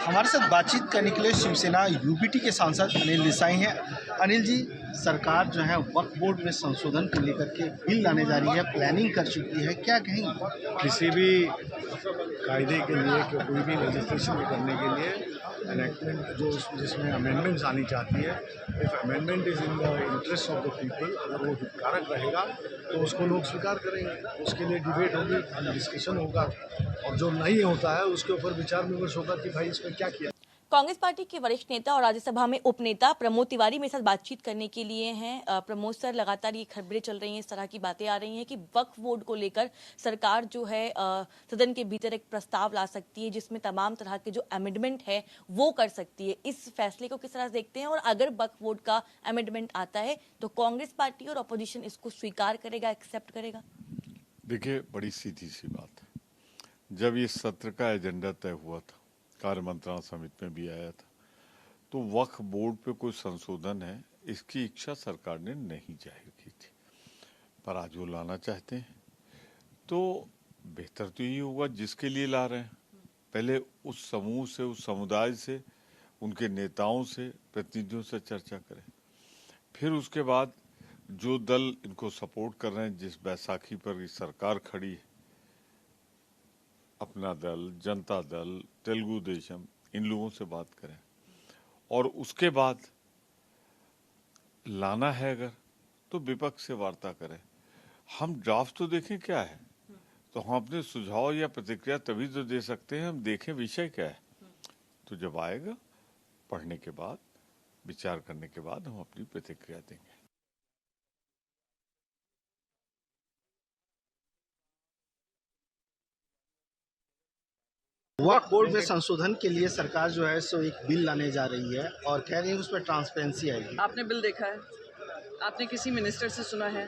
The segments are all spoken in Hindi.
हमारे साथ बातचीत करने के लिए शिवसेना यूपीटी के सांसद अनिल देसाई हैं। अनिल जी, सरकार जो है वक्फ बोर्ड में संशोधन को लेकर के बिल लाने जा रही है, प्लानिंग कर चुकी है, क्या कहेंगे? किसी भी कायदे के लिए कोई भी लेजिस्लेशन करने के लिए एनेक्टमेंट जो जिसमें अमेंडमेंट्स आनी चाहती है, if amendment is in the interest of the people, अगर वो हितकारक रहेगा तो उसको लोग स्वीकार करेंगे। उसके लिए डिबेट होगी, डिस्कशन होगा, और जो नहीं होता है उसके ऊपर विचार विमर्श होगा कि भाई इसमें क्या किया। कांग्रेस पार्टी के वरिष्ठ नेता और राज्यसभा में उपनेता प्रमोद तिवारी मेरे साथ बातचीत करने के लिए हैं। प्रमोद सर, लगातार ये खबरें चल रही हैं, इस तरह की बातें आ रही हैं कि वक्फ बोर्ड को लेकर सरकार जो है सदन के भीतर एक प्रस्ताव ला सकती है जिसमें तमाम तरह के जो अमेंडमेंट है वो कर सकती है। इस फैसले को किस तरह से देखते हैं, और अगर वक्फ बोर्ड का अमेंडमेंट आता है तो कांग्रेस पार्टी और अपोजिशन इसको स्वीकार करेगा, एक्सेप्ट करेगा? देखिए, बड़ी सीधी सी बात है। जब ये सत्र का एजेंडा तय हुआ था, कार्य मंत्रणा समिति में भी आया था, तो वक्फ बोर्ड पे कोई संशोधन है इसकी इच्छा सरकार ने नहीं जाहिर की थी, पर आज वो लाना चाहते हैं तो बेहतर तो यही होगा जिसके लिए ला रहे हैं, पहले उस समूह से, उस समुदाय से, उनके नेताओं से, प्रतिनिधियों से चर्चा करें, फिर उसके बाद जो दल इनको सपोर्ट कर रहे हैं, जिस बैसाखी पर सरकार खड़ी है, अपना दल, जनता दल, तेलुगु देशम, इन लोगों से बात करें और उसके बाद लाना है अगर तो विपक्ष से वार्ता करें। हम ड्राफ्ट तो देखें क्या है, तो हम अपने सुझाव या प्रतिक्रिया तभी तो दे सकते हैं, हम देखें विषय क्या है, तो जब आएगा पढ़ने के बाद, विचार करने के बाद हम अपनी प्रतिक्रिया देंगे। वक्फ बोर्ड में संशोधन के लिए सरकार जो है सो एक बिल लाने जा रही है और कह रही है उसमें ट्रांसपेरेंसी आएगी। आपने बिल देखा है? आपने किसी मिनिस्टर से सुना है?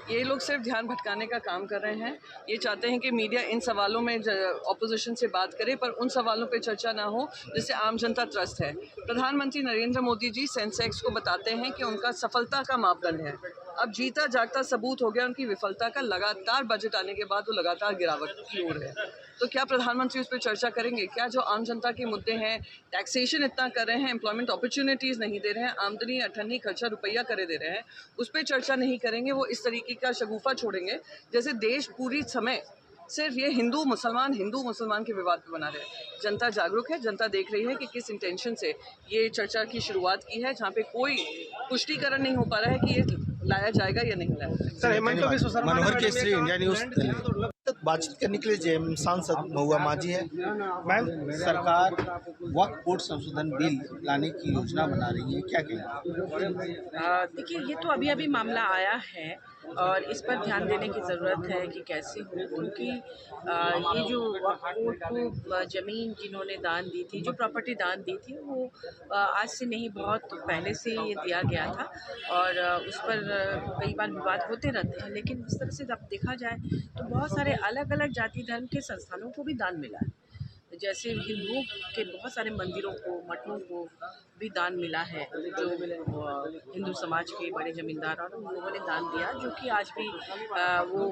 ये लोग सिर्फ ध्यान भटकाने का काम कर रहे हैं। ये चाहते हैं कि मीडिया इन सवालों में ऑपोजिशन से बात करे, पर उन सवालों पे चर्चा ना हो जिससे आम जनता त्रस्त है। प्रधानमंत्री नरेंद्र मोदी जी सेंसेक्स को बताते हैं कि उनका सफलता का मापदंड है। अब जीता जागता सबूत हो गया उनकी विफलता का। लगातार बजट आने के बाद वो लगातार गिरावट की ओर है। तो क्या प्रधानमंत्री उस पर चर्चा करेंगे? क्या जो आम जनता के मुद्दे हैं, टैक्सेशन इतना कर रहे हैं, एम्प्लॉयमेंट अपॉर्चुनिटीज़ नहीं दे रहे हैं, आमदनी अठन्नी खर्चा रुपया करे दे रहे हैं, उस पर चर्चा नहीं करेंगे? वो इस तरीके का शगुफा छोड़ेंगे जैसे देश पूरी समय सिर्फ ये हिंदू मुसलमान के विवाद पे बना रहे हैं। जनता जागरूक है, जनता देख रही है कि किस इंटेंशन से ये चर्चा की शुरुआत की है, जहाँ पे कोई पुष्टिकरण नहीं हो पा रहा है कि ये लाया जाएगा या नहीं लाया जाएगा। मनोहर केसरी, इंडिया न्यूज। बातचीत करने के लिए सांसद महुआ माझी है। मैम, सरकार वक्फ बोर्ड संशोधन बिल लाने की योजना बना रही है, क्या कहेंगे? देखिए, ये तो अभी मामला आया है और इस पर ध्यान देने की ज़रूरत है कि कैसे हो, क्योंकि ये जो वक्फ बोर्ड को ज़मीन जिन्होंने दान दी थी, जो प्रॉपर्टी दान दी थी, वो आज से नहीं, बहुत पहले से ये दिया गया था और उस पर कई बार विवाद होते रहते हैं। लेकिन इस तरह से जब देखा जाए तो बहुत सारे अलग अलग जाति धर्म के संस्थानों को भी दान मिला है। जैसे हिंदुओं के बहुत सारे मंदिरों को, मठों को भी दान मिला है, जो हिंदू समाज के बड़े जमींदार और उन लोगों ने दान दिया, जो कि आज भी वो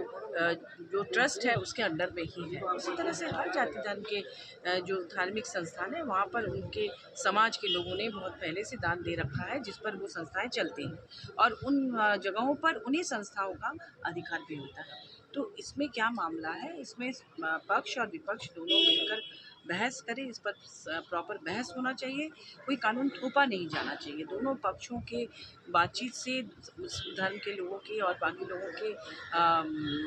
जो ट्रस्ट है उसके अंडर में ही है। उसी तरह से हर जाति धर्म के जो धार्मिक संस्थान है वहाँ पर उनके समाज के लोगों ने बहुत पहले से दान दे रखा है, जिस पर वो संस्थाएं चलती हैं और उन जगहों पर उन्हीं संस्थाओं का अधिकार भी होता है। तो इसमें क्या मामला है? इसमें पक्ष और विपक्ष दोनों मिलकर बहस करें, इस पर प्रॉपर बहस होना चाहिए। कोई कानून थोपा नहीं जाना चाहिए। दोनों पक्षों के बातचीत से धर्म के लोगों के और बाकी लोगों के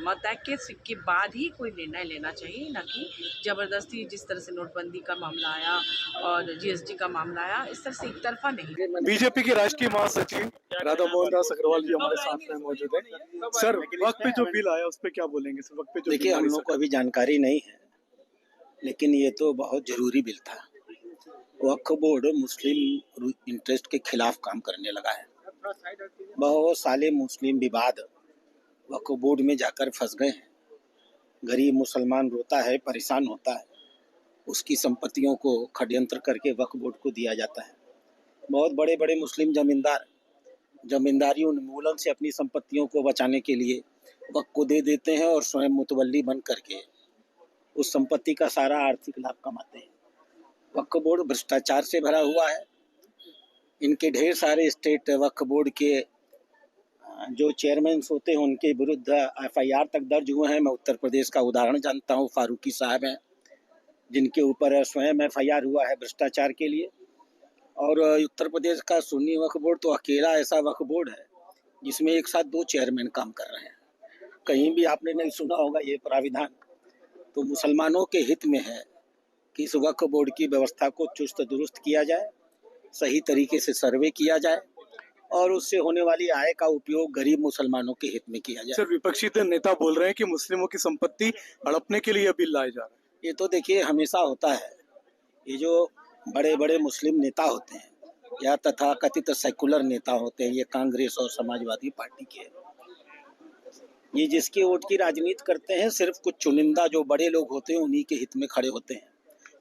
मतैक्य के बाद ही कोई निर्णय लेना चाहिए, ना कि ज़बरदस्ती। जिस तरह से नोटबंदी का मामला आया और जीएसटी का मामला आया, इस तरह से एक तरफा नहीं। बीजेपी के राष्ट्रीय महासचिव राधा मोहन दास अग्रवाल जी हमारे साथ में मौजूद है। सर, वक्त पे जो बिल आया उस पे क्या बोलेंगे? सर, वक्त पे जो देखिए, हम लोग को अभी जानकारी नहीं है, लेकिन ये तो बहुत ज़रूरी बिल था। वक्फ बोर्ड मुस्लिम इंटरेस्ट के खिलाफ काम करने लगा है। बहुत सारे मुस्लिम विवाद वक्फ बोर्ड में जाकर फंस गए हैं। गरीब मुसलमान रोता है, परेशान होता है, उसकी संपत्तियों को षड्यंत्र करके वक्फ बोर्ड को दिया जाता है। बहुत बड़े बड़े मुस्लिम जमींदार जमींदारी उन्मूलन से अपनी संपत्तियों को बचाने के लिए वक्फ को दे देते हैं और स्वयं मुतवल्ली बन करके उस संपत्ति का सारा आर्थिक लाभ कमाते हैं। वक्फ वक्फ बोर्ड भ्रष्टाचार से भरा हुआ है। इनके ढेर सारे स्टेट वक्फ बोर्ड के जो चेयरमैन होते हैं उनके विरुद्ध एफआईआर तक दर्ज हुए हैं। मैं उत्तर प्रदेश का उदाहरण जानता हूं, फारूकी साहब हैं जिनके ऊपर स्वयं एफआईआर हुआ है भ्रष्टाचार के लिए। और उत्तर प्रदेश का सुन्नी वक्फ बोर्ड तो अकेला ऐसा वक्फ बोर्ड है जिसमें एक साथ 2 चेयरमैन काम कर रहे हैं। कहीं भी आपने नहीं सुना होगा ये प्राविधान। तो मुसलमानों के हित में है कि इस वक्फ बोर्ड की व्यवस्था को चुस्त दुरुस्त किया जाए, सही तरीके से सर्वे किया जाए और उससे होने वाली आय का उपयोग गरीब मुसलमानों के हित में किया जाए। सर, विपक्षी नेता बोल रहे हैं कि मुस्लिमों की संपत्ति हड़पने के लिए बिल लाए जा रहे हैं। ये तो देखिए हमेशा होता है। ये जो बड़े बड़े मुस्लिम नेता होते हैं या तथाकथित सेकुलर नेता होते हैं, ये कांग्रेस और समाजवादी पार्टी के, ये जिसके वोट की राजनीति करते हैं सिर्फ कुछ चुनिंदा जो बड़े लोग होते हैं उन्हीं के हित में खड़े होते हैं।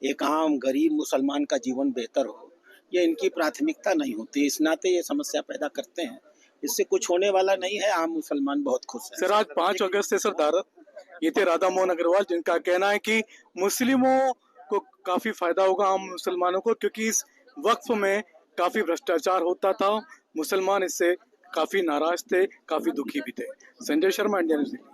एक आम गरीब मुसलमान का जीवन बेहतर हो ये इनकी प्राथमिकता नहीं होती। इस नाते ये समस्या पैदा करते हैं। इससे कुछ होने वाला नहीं है। आम मुसलमान बहुत खुश है। सर, आज 5 अगस्त से सर ये थे राधा मोहन अग्रवाल, जिनका कहना है कि मुस्लिमों को काफी फायदा होगा, आम मुसलमानों को, क्योंकि इस वक्फ में काफी भ्रष्टाचार होता था। मुसलमान इससे काफी नाराज थे, काफी दुखी भी थे। Sanjay Sharma, Indian news.